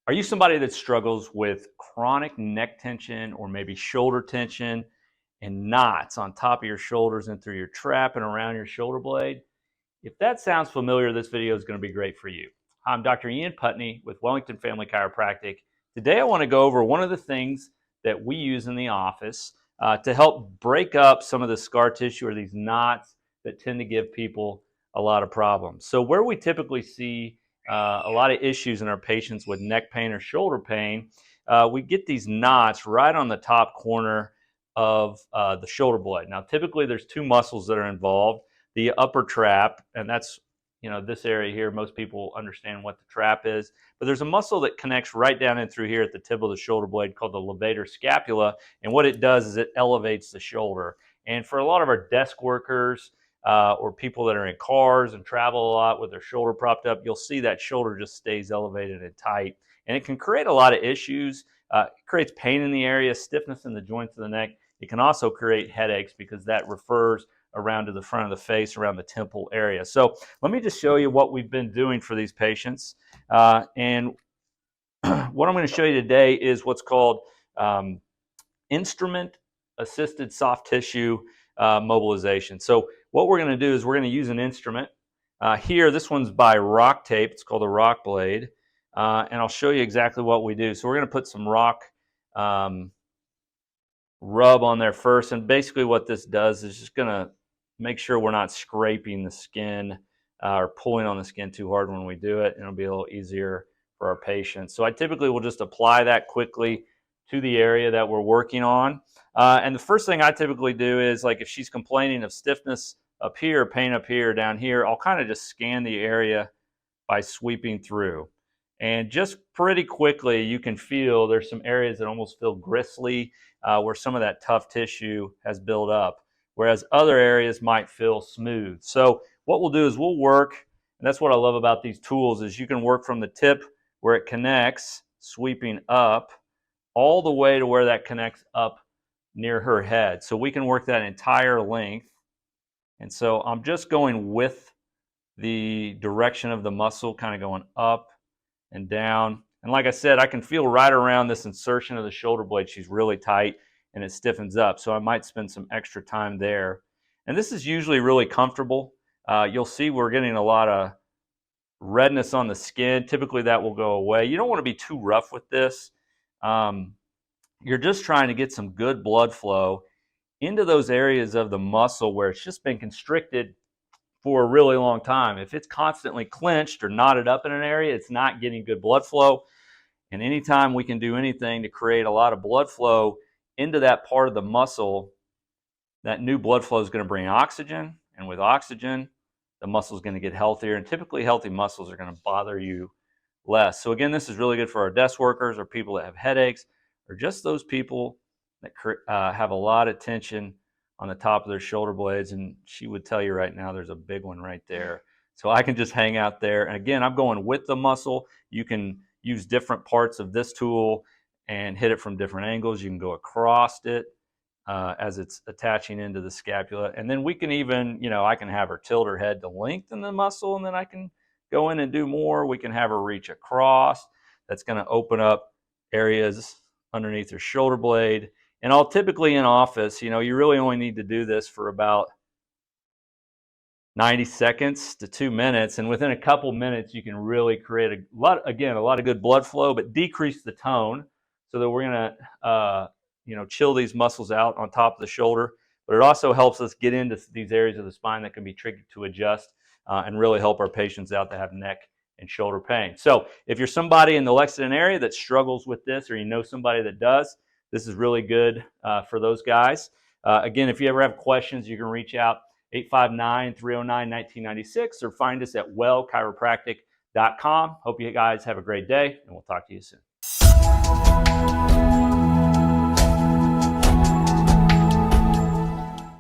Are you somebody that struggles with chronic neck tension or maybe shoulder tension and knots on top of your shoulders and through your trap and around your shoulder blade? If that sounds familiar, this video is going to be great for you. I'm Dr. Putney with Wellington Family Chiropractic. Today I want to go over one of the things that we use in the office to help break up some of the scar tissue or these knots that tend to give people a lot of problems. So where we typically see a lot of issues in our patients with neck pain or shoulder pain, we get these knots right on the top corner of the shoulder blade. Now typically there's two muscles that are involved. The upper trap, and that's, this area here. Most people understand what the trap is, but there's a muscle that connects right down in through here at the tip of the shoulder blade called the levator scapula, and what it does is it elevates the shoulder. And for a lot of our desk workers or people that are in cars and travel a lot with their shoulder propped up, you'll see that shoulder just stays elevated and tight, and it can create a lot of issues. It creates pain in the area, stiffness in the joints of the neck. It can also create headaches because that refers around to the front of the face, around the temple area. So let me just show you what we've been doing for these patients. And what I'm going to show you today is what's called instrument-assisted soft tissue mobilization. So what we're going to do is we're going to use an instrument. Here, this one's by Rock Tape. It's called a Rock Blade. And I'll show you exactly what we do. So we're going to put some rock rub on there first. And basically what this does is just going to make sure we're not scraping the skin or pulling on the skin too hard when we do it, and it'll be a little easier for our patients. So I typically will just apply that quickly to the area that we're working on. And the first thing I typically do is, like, if she's complaining of stiffness up here, pain up here, down here, I'll kind of just scan the area by sweeping through. And just pretty quickly, you can feel there's some areas that almost feel gristly, where some of that tough tissue has built up, whereas other areas might feel smooth. So what we'll do is we'll work, and that's what I love about these tools, is you can work from the tip where it connects, sweeping up, all the way to where that connects up near her head. So we can work that entire length. And so I'm just going with the direction of the muscle, kind of going up and down. And like I said, I can feel right around this insertion of the shoulder blade, she's really tight and it stiffens up. So I might spend some extra time there. And this is usually really comfortable. You'll see we're getting a lot of redness on the skin. Typically that will go away. You don't want to be too rough with this. You're just trying to get some good blood flow into those areas of the muscle where it's just been constricted for a really long time. If it's constantly clenched or knotted up in an area, it's not getting good blood flow. And anytime we can do anything to create a lot of blood flow into that part of the muscle, that new blood flow is going to bring oxygen. And with oxygen, the muscle is going to get healthier. And typically healthy muscles are going to bother you less. So again, this is really good for our desk workers or people that have headaches, or just those people that have a lot of tension on the top of their shoulder blades. And she would tell you right now there's a big one right there. So I can just hang out there. And again, I'm going with the muscle. You can use different parts of this tool and hit it from different angles. You can go across it as it's attaching into the scapula. And then we can even, I can have her tilt her head to lengthen the muscle, and then I can go in and do more. We can have her reach across. That's going to open up areas underneath her shoulder blade. And I'll typically, in office, you really only need to do this for about 90 seconds to 2 minutes. And within a couple minutes, you can really create a lot of good blood flow, but decrease the tone so that we're going to, chill these muscles out on top of the shoulder. But it also helps us get into these areas of the spine that can be tricky to adjust and really help our patients out that have neck and shoulder pain. So if you're somebody in the Lexington area that struggles with this, or you know somebody that does, this is really good for those guys. Again, if you ever have questions, you can reach out 859-309-1996 or find us at wellchiropractic.com. Hope you guys have a great day, and we'll talk to you soon.